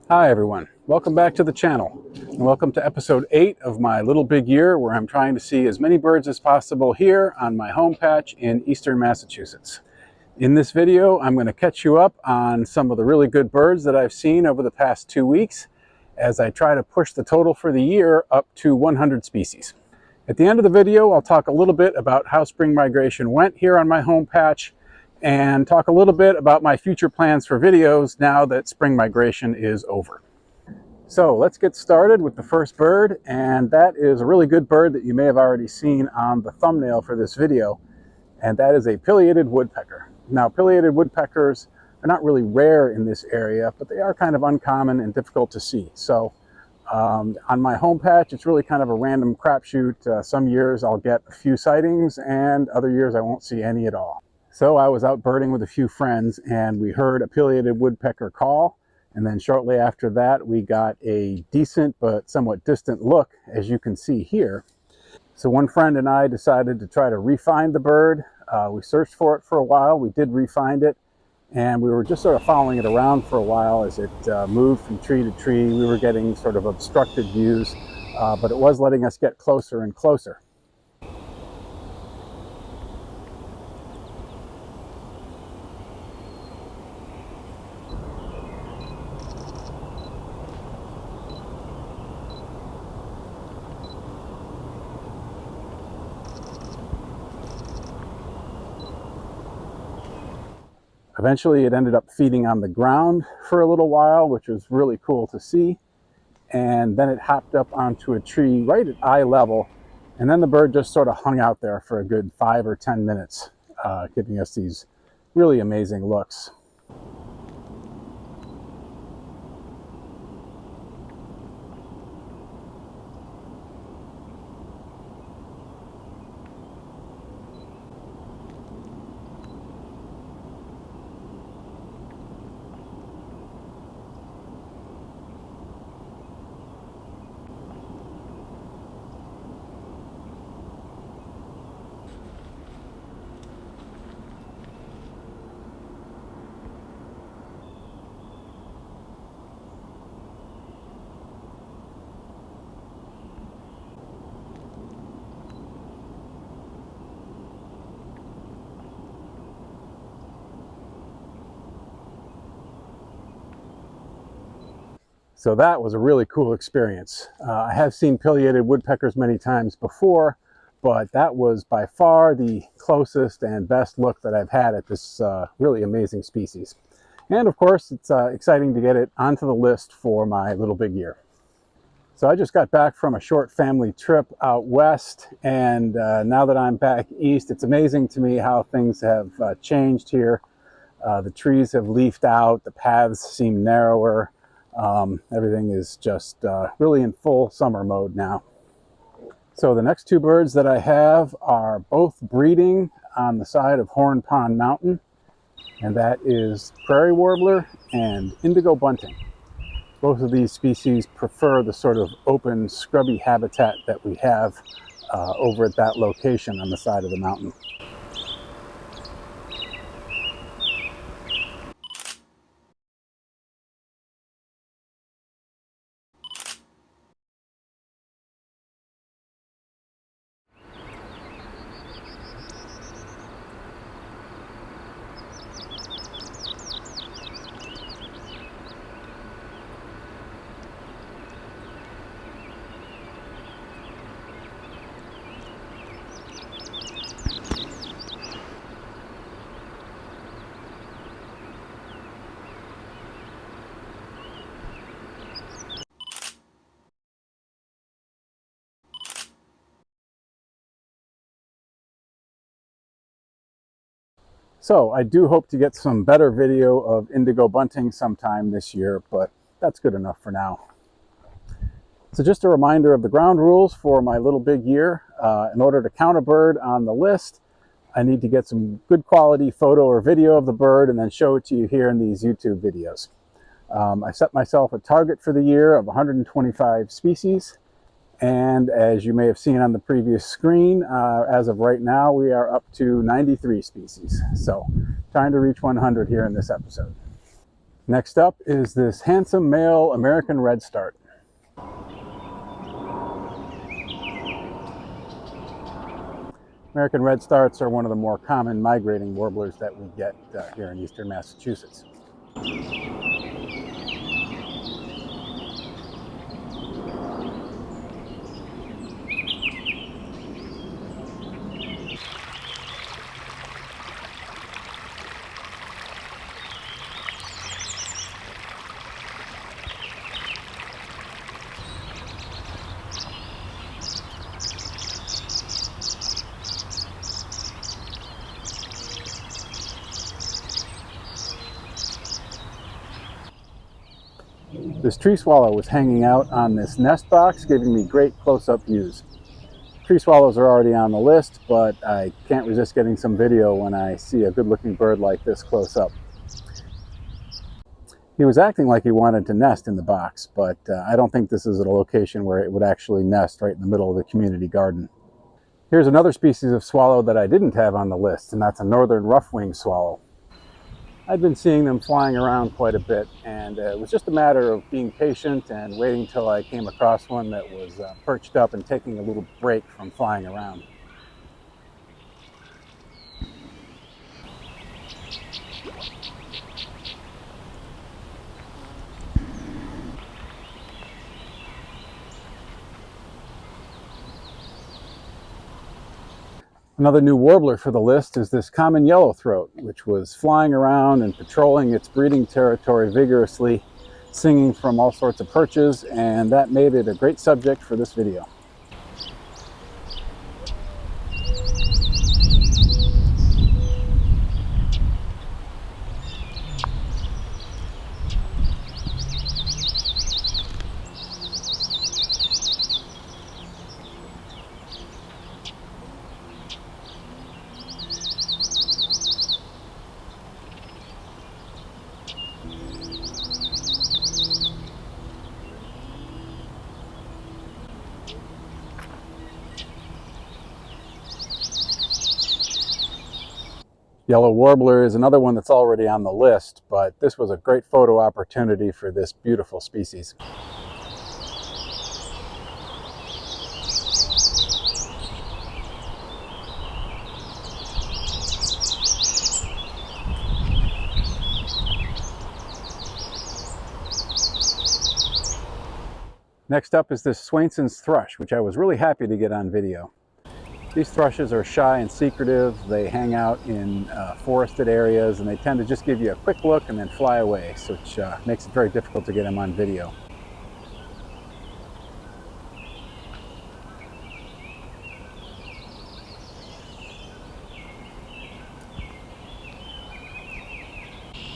Hi everyone, welcome back to the channel and welcome to episode 8 of my Little Big Year, where I'm trying to see as many birds as possible here on my home patch in eastern Massachusetts. In this video I'm going to catch you up on some of the really good birds that I've seen over the past 2 weeks as I try to push the total for the year up to 100 species. At the end of the video I'll talk a little bit about how spring migration went here on my home patch and talk a little bit about my future plans for videos now that spring migration is over. So let's get started with the first bird, and that is a really good bird that you may have already seen on the thumbnail for this video, and that is a pileated woodpecker. Now, pileated woodpeckers are not really rare in this area, but they are kind of uncommon and difficult to see. So on my home patch, it's really kind of a random crapshoot. Some years I'll get a few sightings, and other years I won't see any at all. So I was out birding with a few friends and we heard a pileated woodpecker call, and then shortly after that we got a decent but somewhat distant look, as you can see here. So one friend and I decided to try to re-find the bird. We searched for it for a while, we did re-find it, and we were just sort of following it around for a while as it moved from tree to tree. We were getting sort of obstructed views, but it was letting us get closer and closer. Eventually it ended up feeding on the ground for a little while, which was really cool to see. And then it hopped up onto a tree right at eye level. And then the bird just sort of hung out there for a good 5 or 10 minutes, giving us these really amazing looks. So that was a really cool experience. I have seen pileated woodpeckers many times before, but that was by far the closest and best look that I've had at this really amazing species. And of course, it's exciting to get it onto the list for my Little Big Year. So I just got back from a short family trip out west, and now that I'm back east, it's amazing to me how things have changed here. The trees have leafed out, the paths seem narrower. Everything is just really in full summer mode now. So the next two birds that I have are both breeding on the side of Horn Pond Mountain, and that is prairie warbler and indigo bunting. Both of these species prefer the sort of open, scrubby habitat that we have over at that location on the side of the mountain. So I do hope to get some better video of indigo bunting sometime this year, but that's good enough for now. So just a reminder of the ground rules for my Little Big Year. In order to count a bird on the list, I need to get some good quality photo or video of the bird and then show it to you here in these YouTube videos. I set myself a target for the year of 125 species. And as you may have seen on the previous screen, as of right now, we are up to 93 species. So trying to reach 100 here in this episode. Next up is this handsome male American redstart. American redstarts are one of the more common migrating warblers that we get here in eastern Massachusetts. This tree swallow was hanging out on this nest box, giving me great close-up views. Tree swallows are already on the list, but I can't resist getting some video when I see a good-looking bird like this close up. He was acting like he wanted to nest in the box, but I don't think this is at a location where it would actually nest right in the middle of the community garden. Here's another species of swallow that I didn't have on the list, and that's a northern rough-winged swallow. I'd been seeing them flying around quite a bit, and it was just a matter of being patient and waiting till I came across one that was perched up and taking a little break from flying around. Another new warbler for the list is this common yellowthroat, which was flying around and patrolling its breeding territory vigorously, singing from all sorts of perches, and that made it a great subject for this video. Yellow warbler is another one that's already on the list, but this was a great photo opportunity for this beautiful species. Next up is this Swainson's thrush, which I was really happy to get on video. These thrushes are shy and secretive. They hang out in forested areas, and they tend to just give you a quick look and then fly away, which makes it very difficult to get them on video.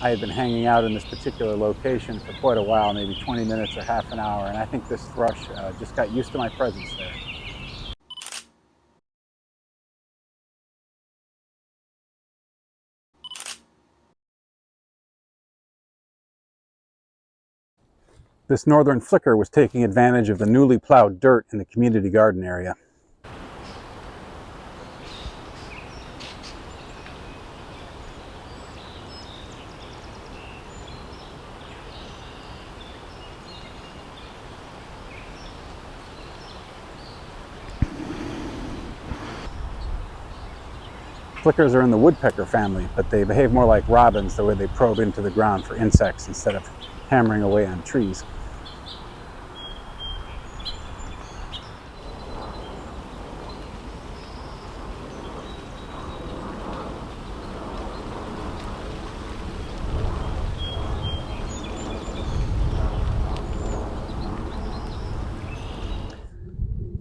I had been hanging out in this particular location for quite a while, maybe 20 minutes or half an hour, and I think this thrush just got used to my presence there. This northern flicker was taking advantage of the newly plowed dirt in the community garden area. Flickers are in the woodpecker family, but they behave more like robins, the way they probe into the ground for insects instead of hammering away on trees.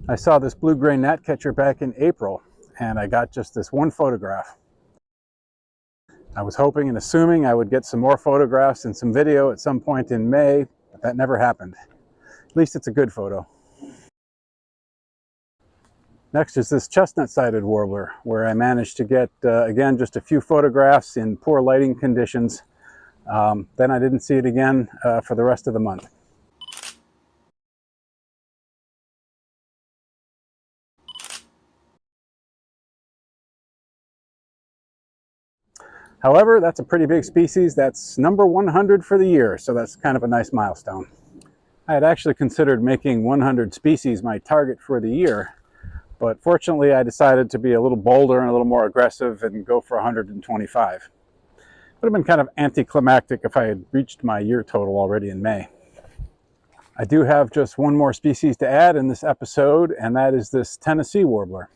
I saw this blue-gray gnatcatcher back in April, and I got just this one photograph. I was hoping and assuming I would get some more photographs and some video at some point in May, but that never happened. At least it's a good photo. Next is this chestnut-sided warbler, where I managed to get, again, just a few photographs in poor lighting conditions. Then I didn't see it again for the rest of the month. However, that's a pretty big species. That's number 100 for the year, so that's kind of a nice milestone. I had actually considered making 100 species my target for the year, but fortunately I decided to be a little bolder and a little more aggressive and go for 125. Would have been kind of anticlimactic if I had reached my year total already in May. I do have just one more species to add in this episode, and that is this Tennessee warbler.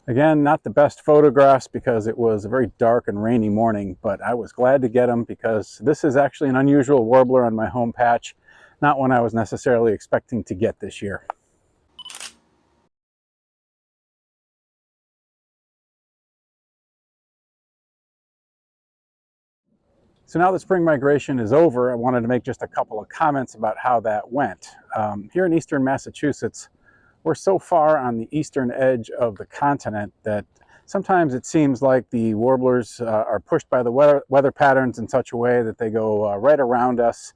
Again, not the best photographs because it was a very dark and rainy morning, but I was glad to get them because this is actually an unusual warbler on my home patch, not one I was necessarily expecting to get this year. So now that spring migration is over, I wanted to make just a couple of comments about how that went. Here in eastern Massachusetts, we're so far on the eastern edge of the continent that sometimes it seems like the warblers are pushed by the weather patterns in such a way that they go right around us,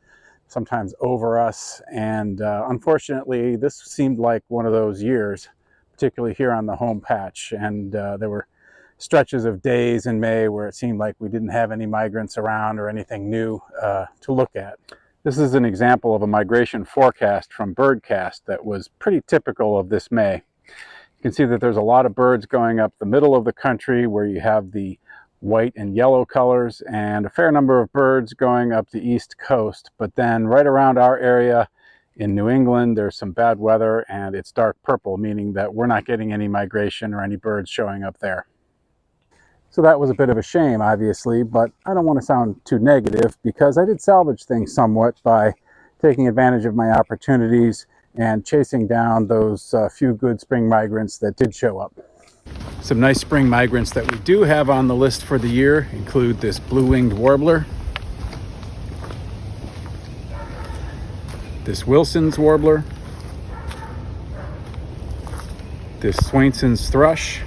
sometimes over us. And unfortunately, this seemed like one of those years, particularly here on the home patch. And there were stretches of days in May where it seemed like we didn't have any migrants around or anything new to look at. This is an example of a migration forecast from Birdcast that was pretty typical of this May. You can see that there's a lot of birds going up the middle of the country where you have the white and yellow colors, and a fair number of birds going up the east coast. But then right around our area in New England, there's some bad weather and it's dark purple, meaning that we're not getting any migration or any birds showing up there. So that was a bit of a shame, obviously, but I don't want to sound too negative because I did salvage things somewhat by taking advantage of my opportunities and chasing down those few good spring migrants that did show up. Some nice spring migrants that we do have on the list for the year include this blue-winged warbler, this Wilson's warbler, this Swainson's thrush,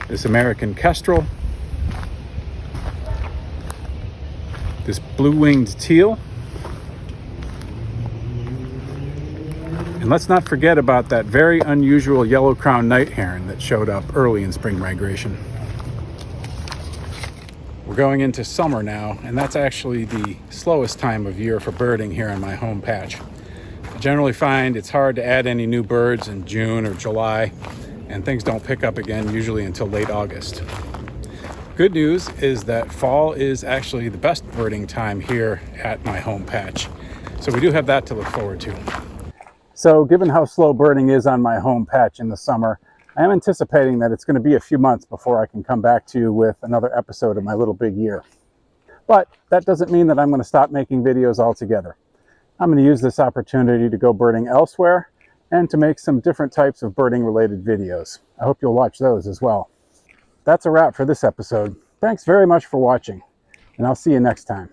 this American kestrel, this blue-winged teal, and let's not forget about that very unusual yellow-crowned night heron that showed up early in spring migration. We're going into summer now, and that's actually the slowest time of year for birding here on my home patch. I generally find it's hard to add any new birds in June or July, and things don't pick up again usually until late August. Good news is that fall is actually the best birding time here at my home patch. So we do have that to look forward to. So given how slow birding is on my home patch in the summer, I am anticipating that it's going to be a few months before I can come back to you with another episode of my little big year. But that doesn't mean that I'm going to stop making videos altogether. I'm going to use this opportunity to go birding elsewhere and to make some different types of birding related videos. I hope you'll watch those as well. That's a wrap for this episode. Thanks very much for watching, and I'll see you next time.